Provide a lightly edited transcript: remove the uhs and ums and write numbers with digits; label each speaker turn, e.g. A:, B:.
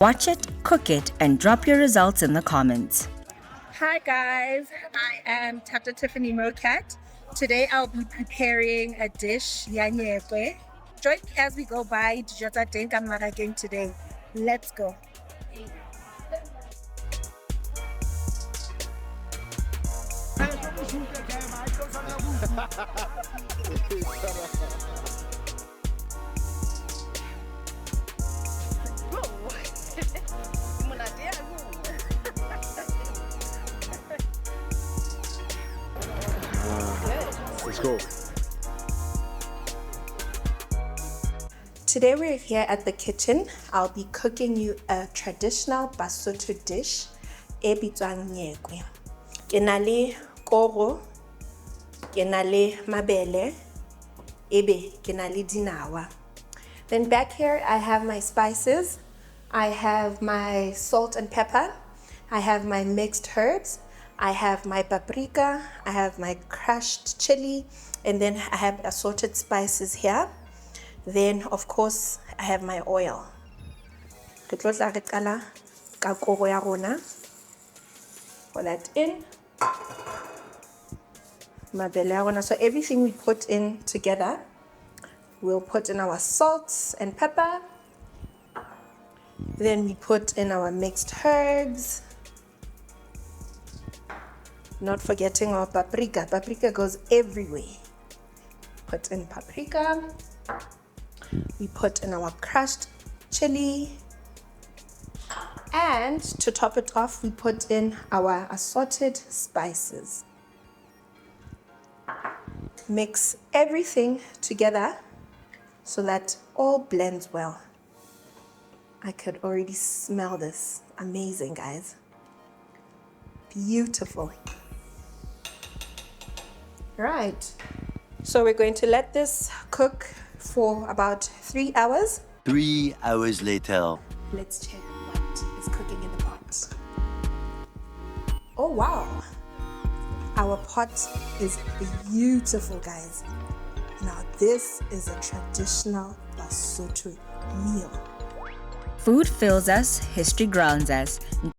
A: Watch it, cook it, and drop your results in the comments.
B: Hi guys, I am Thato Mokatse. Today I'll be preparing a dish, Nyekoe. Join me as we go by again today. Let's go.
C: Let's go.
B: Today we're here at the kitchen. I'll be cooking you a traditional Basotho dish, e bitswang Nyekoe. Ke na le koro, ke na le mabele, ebe ke na le dinawa. Then back here I have my spices. I have my salt and pepper. I have my mixed herbs. I have my paprika, I have my crushed chili, and then I have assorted spices here. Then, of course, I have my oil. Pour that in. So everything we put in together, we'll put in our salts and pepper. Then we put in our mixed herbs. Not forgetting our paprika. Paprika goes everywhere. Put in paprika. We put in our crushed chili. And to top it off, we put in our assorted spices. Mix everything together so that all blends well. I could already smell this. Amazing, guys. Beautiful. Right, so we're going to let this cook for about 3 hours.
C: 3 hours later.
B: Let's check what is cooking in the pot. Oh wow, our pot is beautiful, guys. Now this is a traditional Basotho meal.
A: Food fills us, history grounds us.